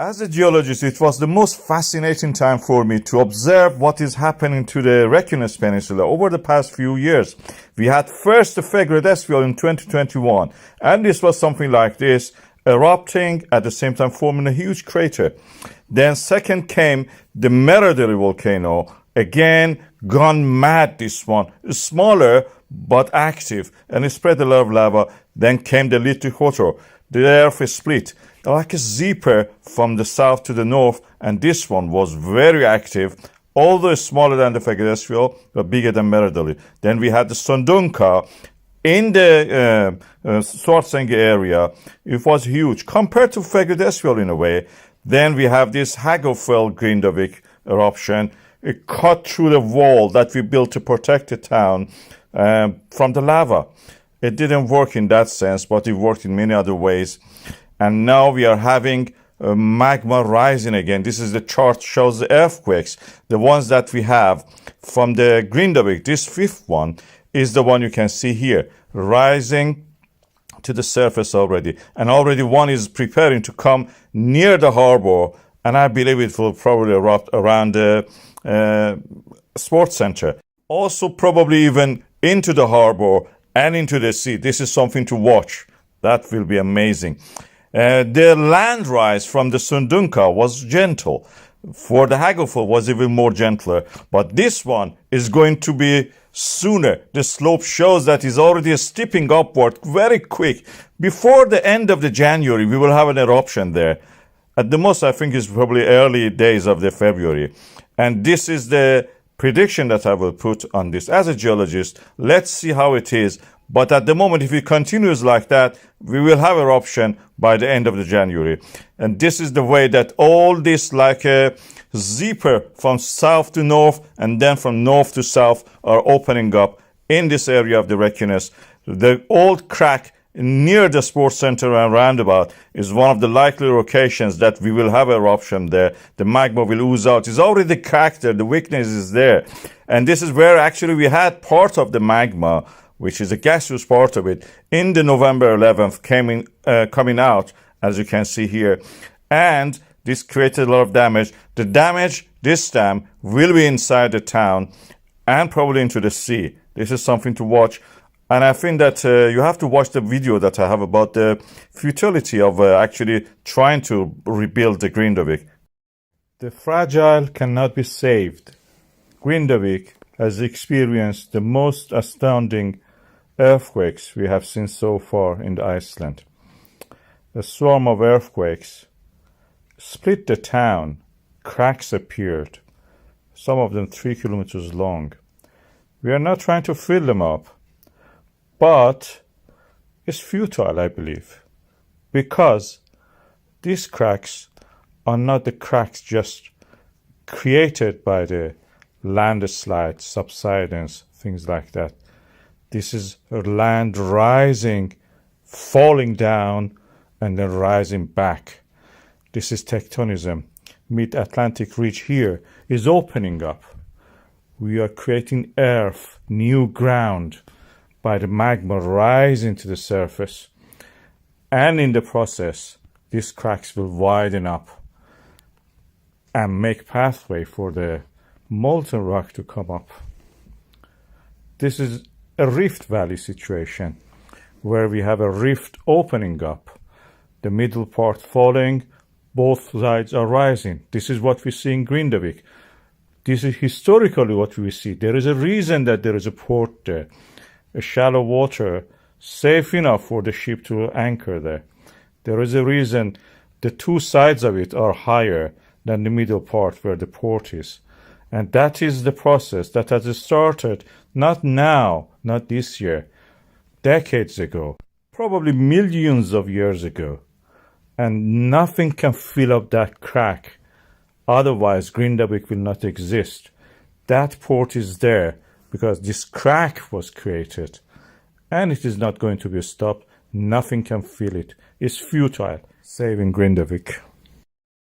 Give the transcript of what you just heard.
As a geologist, it was the most fascinating time for me to observe what is happening to the Reykjanes Peninsula over the past few years. We had first the Fissure in 2021, and this was something like this, erupting at the same time forming a huge crater. Then second came the Meradeli volcano, again gone mad, this one, smaller but active, and it spread a lot of lava. Then came the Little. The earth is split like a zipper from the south to the north, and this one was very active, although smaller than the Fagradesfjall, but bigger than Meradeli. Then we had the Sundunka in the Svartsengi area. It was huge compared to Fagradesfjall in a way. Then we have this Hagafell Grindavik eruption. It cut through the wall that we built to protect the town from the lava. It didn't work in that sense, but it worked in many other ways. And now we are having magma rising again. This is the chart, shows the earthquakes. The ones that we have from the Grindavik, this fifth one, is the one you can see here, rising to the surface already. And already one is preparing to come near the harbor, and I believe it will probably erupt around the sports center. Also probably even into the harbor and into the sea. This is something to watch. That will be amazing. The land rise from the Sundunka was gentle. For the Hagafell was even more gentler. But this one is going to be sooner. The slope shows that it's already stepping upward very quick. Before the end of the January, we will have an eruption there. At the most, I think it's probably early days of the February. And this is the prediction that I will put on this. As a geologist, let's see how it is. But at the moment, if it continues like that, we will have eruption by the end of the January. And this is the way that all this, like a zipper from south to north and then from north to south, are opening up in this area of the Reykjanes. The old crack near the sports center and roundabout is one of the likely locations that we will have eruption there. The magma will ooze out. It's already cracked there. The weakness is there. And this is where actually we had part of the magma, which is a gaseous part of it, in the November 11th coming out, as you can see here. And this created a lot of damage. The damage this time will be inside the town and probably into the sea. This is something to watch. And I think that you have to watch the video that I have about the futility of actually trying to rebuild the Grindavik. The fragile cannot be saved. Grindavik has experienced the most astounding earthquakes we have seen so far in Iceland. A swarm of earthquakes split the town. Cracks appeared, some of them 3 kilometers long. We are not trying to fill them up, but it's futile, I believe, because these cracks are not the cracks just created by the landslide, subsidence, things like that. This is land rising, falling down, and then rising back. This is tectonism. Mid-Atlantic ridge here is opening up. We are creating earth, new ground, by the magma rising to the surface. And in the process, these cracks will widen up and make pathway for the molten rock to come up. This is a rift valley situation where we have a rift opening up, the middle part falling, both sides are rising. This is what we see in Grindavik. This is historically what we see. There is a reason that there is a port there, a shallow water, safe enough for the ship to anchor there. There is a reason the two sides of it are higher than the middle part where the port is. And that is the process that has started not now, not this year, decades ago, probably millions of years ago. And nothing can fill up that crack. Otherwise, Grindavik will not exist. That port is there because this crack was created. And it is not going to be stopped. Nothing can fill it. It's futile saving Grindavik.